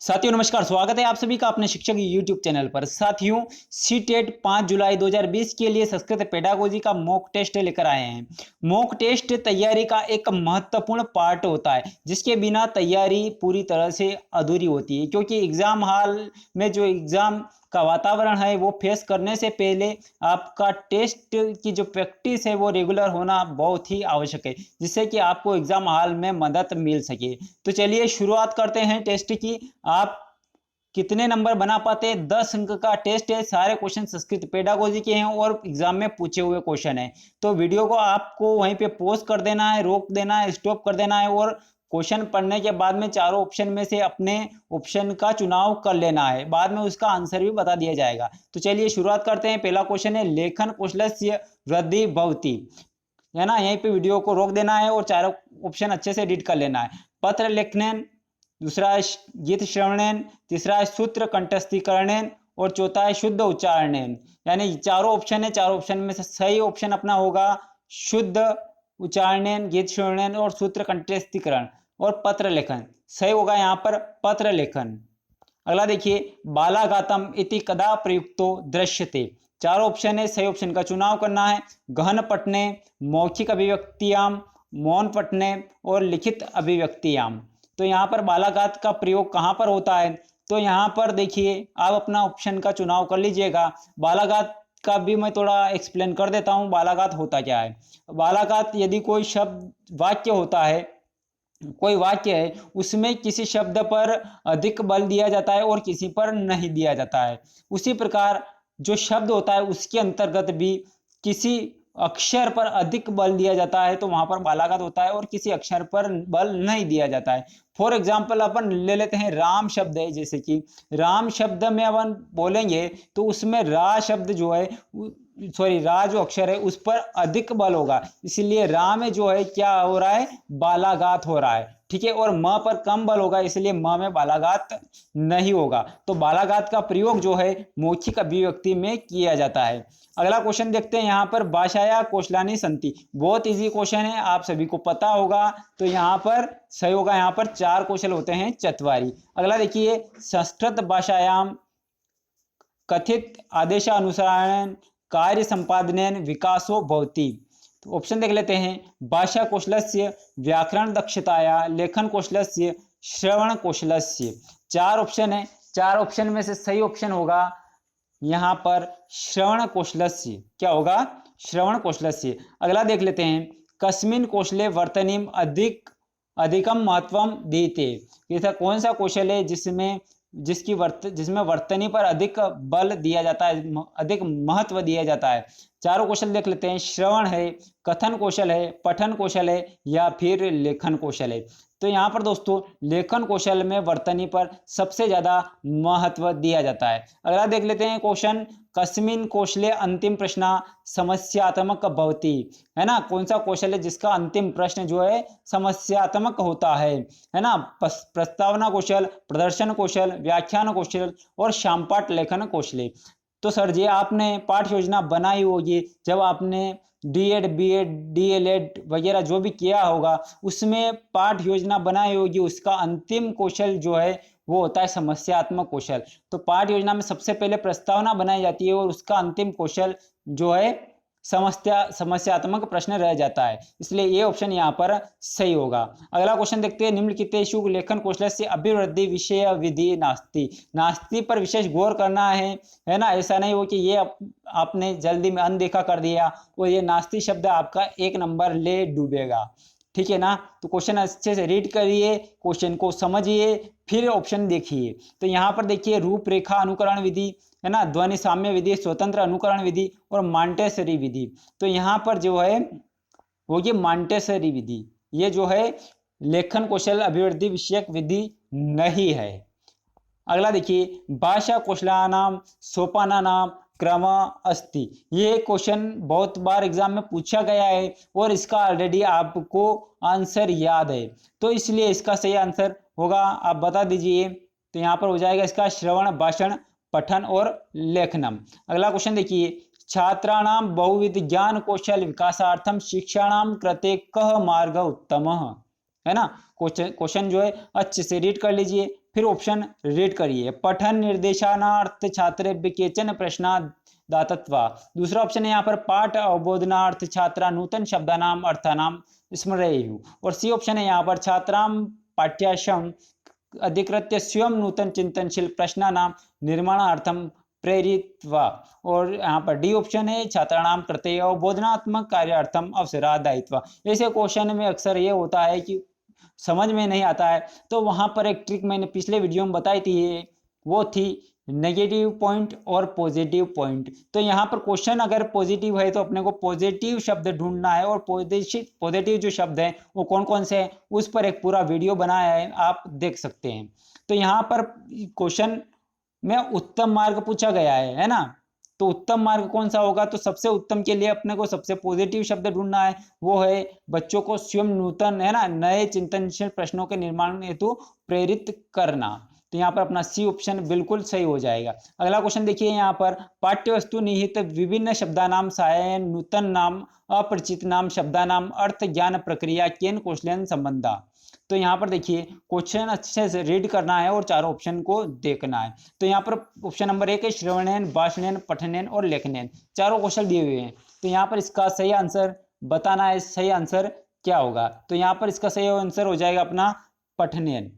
साथियों नमस्कार, स्वागत है आप सभी का अपने शिक्षक यूट्यूब चैनल पर। साथियों, सीटेट 5 जुलाई 2020 के लिए संस्कृत पेडागोजी का मॉक टेस्ट लेकर आए हैं। मॉक टेस्ट तैयारी का एक महत्वपूर्ण पार्ट होता है, जिसके बिना तैयारी पूरी तरह से अधूरी होती है, क्योंकि एग्जाम हॉल में जो एग्जाम का वातावरण है वो फेस करने से पहले आपका टेस्ट की जो प्रैक्टिस है वो रेगुलर होना बहुत ही आवश्यक है, जिससे कि आपको एग्जाम हॉल में मदद मिल सके। तो चलिए शुरुआत करते हैं टेस्ट की। आप कितने नंबर बना पाते हैं? 10 अंक का टेस्ट है। सारे क्वेश्चन संस्कृत पेडागोजी के हैं और एग्जाम में पूछे हुए क्वेश्चन है। तो वीडियो को आपको वहीं पे पॉज कर देना है, रोक देना है, स्टॉप कर देना है और क्वेश्चन पढ़ने के बाद में चारों ऑप्शन में से अपने ऑप्शन का चुनाव कर लेना है। बाद में उसका आंसर भी बता दिया जाएगा। तो चलिए शुरुआत करते हैं। पहला क्वेश्चन है लेखन कौशलस्य वृद्धि भवति, है ना। यहीं पे वीडियो को रोक देना है और चारों ऑप्शन अच्छे से रीड कर लेना है। पत्र लेखनेन, दूसरा है गीत श्रवणेन, तीसरा है सूत्र कंठस्थीकरणेन और चौथा है शुद्ध उच्चारणेन। यानी चारों ऑप्शन है, चारों ऑप्शन में से सही ऑप्शन अपना होगा शुद्ध उच्चारणेन, गीत श्रवणेन और सूत्र कंठस्थीकरण और पत्र लेखन। सही होगा यहाँ पर पत्र लेखन। अगला देखिए, बालाघातम इति कदा प्रयुक्तो दृश्यते। चार ऑप्शन है, सही ऑप्शन का चुनाव करना है। गहन पठने, मौखिक अभिव्यक्तियाम, मौन पठने और लिखित अभिव्यक्तियाम। तो यहाँ पर बालाघात का प्रयोग कहाँ पर होता है? तो यहाँ पर देखिए, आप अपना ऑप्शन का चुनाव कर लीजिएगा। बालाघात का भी मैं थोड़ा एक्सप्लेन कर देता हूँ, बालाघात होता क्या है। बालाघात यदि कोई शब्द वाक्य होता है, कोई वाक्य है, उसमें किसी शब्द पर अधिक बल दिया जाता है और किसी पर नहीं दिया जाता है। उसी प्रकार जो शब्द होता है उसके अंतर्गत भी किसी अक्षर पर अधिक बल दिया जाता है तो वहां पर बालाघात होता है और किसी अक्षर पर बल नहीं दिया जाता है। फॉर एग्जाम्पल अपन ले लेते हैं राम शब्द है, जैसे कि राम शब्द में अपन बोलेंगे तो उसमें रा शब्द जो है, सॉरी रा जो अक्षर है उस पर अधिक बल होगा, इसलिए रा में जो है क्या हो रहा है, बालाघात हो रहा है। ठीक है, और म पर कम बल होगा, इसलिए म में बालाघात नहीं होगा। तो बालाघात का प्रयोग जो है मौखिक अभिव्यक्ति में किया जाता है। अगला क्वेश्चन देखते हैं। यहाँ पर भाषाया कौशलानि संति, बहुत इजी क्वेश्चन है, आप सभी को पता होगा। तो यहाँ पर सही होगा, यहाँ पर 4 कौशल होते हैं चत्वारी। अगला देखिए, संस्कृत भाषायाम कथित आदेशानुसारेण कार्य संपादनेन विकासो भवति। तो ऑप्शन देख लेते हैं। भाषा कौशलस्य, व्याकरण दक्षताया, लेखन कौशलस्य, श्रवण कौशलस्य। 4 ऑप्शन है, 4 ऑप्शन में से सही ऑप्शन होगा यहाँ पर श्रवण कौशलस्य। क्या होगा? श्रवण कौशलस्य। अगला देख लेते हैं। कस्मिन कौशले वर्तनीम अधिकम महत्वम दीते। ऐसा कौन सा कौशल है जिसमें वर्तनी पर अधिक बल दिया जाता है, अधिक महत्व दिया जाता है। चारों कौशल देख लेते हैं। श्रवण है, कथन कौशल है, पठन कौशल है या फिर लेखन कौशल है। तो यहाँ पर दोस्तों लेखन कौशल में वर्तनी पर सबसे ज्यादा महत्व दिया जाता है। अगला देख लेते हैं क्वेश्चन। कस्मिन कौशले अंतिम प्रश्न समस्यात्मक भवति, है ना। कौन सा कौशल है जिसका अंतिम प्रश्न जो है समस्यात्मक होता है ना। प्रस्तावना कौशल, प्रदर्शन कौशल, व्याख्यान कौशल और शामपाठ लेखन कौशल। तो सर जी आपने पाठ योजना बनाई होगी, जब आपने डीएड, बीएड, डीएलएड वगैरह जो भी किया होगा उसमें पाठ योजना बनाई होगी, उसका अंतिम कौशल जो है वो होता है समस्यात्मक कौशल। तो पाठ योजना में सबसे पहले प्रस्तावना बनाई जाती है और उसका अंतिम कौशल जो है समस्यात्मक प्रश्न रह जाता है, इसलिए ये ऑप्शन यहाँ पर सही होगा। अगला क्वेश्चन देखते हैं। निम्नलिखितेषु लेखन कौशल से अभिवृद्धि विषय विधि नास्ति। नास्ति पर विशेष गौर करना है ना। ऐसा नहीं हो कि ये आपने जल्दी में अनदेखा कर दिया और ये नास्ति शब्द आपका 1 नंबर ले डूबेगा। ठीक है ना। तो क्वेश्चन अच्छे से रीड करिए, क्वेश्चन को समझिए, फिर ऑप्शन देखिए। तो यहाँ पर देखिए रूपरेखा अनुकरण विधि, है ना, ध्वनि साम्य विधि, स्वतंत्र अनुकरण विधि और मॉन्टेसरी विधि। तो यहाँ पर जो है वो ये मॉन्टेसरी विधि, ये जो है लेखन कौशल अभिवृद्धि विषयक विधि नहीं है। अगला देखिए, भाषा कौशलानाम सोपानानाम क्रम अस्ति। ये क्वेश्चन बहुत बार एग्जाम में पूछा गया है और इसका ऑलरेडी आपको आंसर याद है, तो इसलिए इसका सही आंसर होगा, आप बता दीजिए। तो यहाँ पर हो जाएगा इसका श्रवण, भाषण, पठन और लेखनम। अगला क्वेश्चन देखिए। छात्राणाम बहुविध ज्ञान कौशल विकासार्थम शिक्षाणाम कृते कः मार्ग उत्तमः, है ना। क्वेश्चन जो है अच्छे से रीड कर लीजिए। फिर ऑप्शन रीड करिए। पठन निर्देशनार्थ छात्र केचन प्रश्ना दातत्वा। दूसरा ऑप्शन है यहाँ पर पाठ अवबोधनार्थ छात्रा नूतन शब्दानाम अर्थानाम स्मरेयु। और सी ऑप्शन है यहाँ पर छात्राम पाठ्याशम अधिकृत्य स्वयं नूतन चिंतनशील प्रश्नानाम निर्माणार्थम प्रेरित्वा। और यहाँ पर डी ऑप्शन है छात्राणाम कृते अवबोधनात्मक कार्यार्थम अवसरा दायित्वा। ऐसे क्वेश्चन में अक्सर ये होता है कि समझ में नहीं आता है, तो वहां पर एक ट्रिक मैंने पिछले वीडियो में बताई थी, वो थी नेगेटिव पॉइंट और पॉजिटिव पॉइंट। तो यहाँ पर क्वेश्चन अगर पॉजिटिव है तो अपने को पॉजिटिव शब्द ढूंढना है, और पॉजिटिव जो शब्द हैं वो कौन कौन से हैं उस पर एक पूरा वीडियो बनाया है, आप देख सकते हैं। तो यहाँ पर क्वेश्चन में उत्तम मार्ग पूछा गया है ना, तो उत्तम मार्ग कौन सा होगा, तो सबसे उत्तम के लिए अपने को सबसे पॉजिटिव शब्द ढूंढना है, वो है बच्चों को स्वयं नूतन है ना नए चिंतनशील प्रश्नों के निर्माण हेतु प्रेरित करना। तो यहाँ पर अपना सी ऑप्शन बिल्कुल सही हो जाएगा। अगला क्वेश्चन देखिए यहाँ पर पाठ्य वस्तु निहित विभिन्न शब्दानाम सहायन नूतन नाम अपरिचित नाम शब्दानाम अर्थ ज्ञान प्रक्रिया केन कौशल्यान संबंधा। तो यहाँ पर देखिए क्वेश्चन अच्छे से रीड करना है और चारों ऑप्शन को देखना है। तो यहाँ पर ऑप्शन नंबर 1 है श्रवणयन भाषणयन पठनयन और लेखनयन, चारों क्वेश्चन दिए हुए हैं। तो यहाँ पर इसका सही आंसर बताना है, सही आंसर क्या होगा। तो यहाँ पर इसका सही आंसर हो जाएगा अपना पठनयन।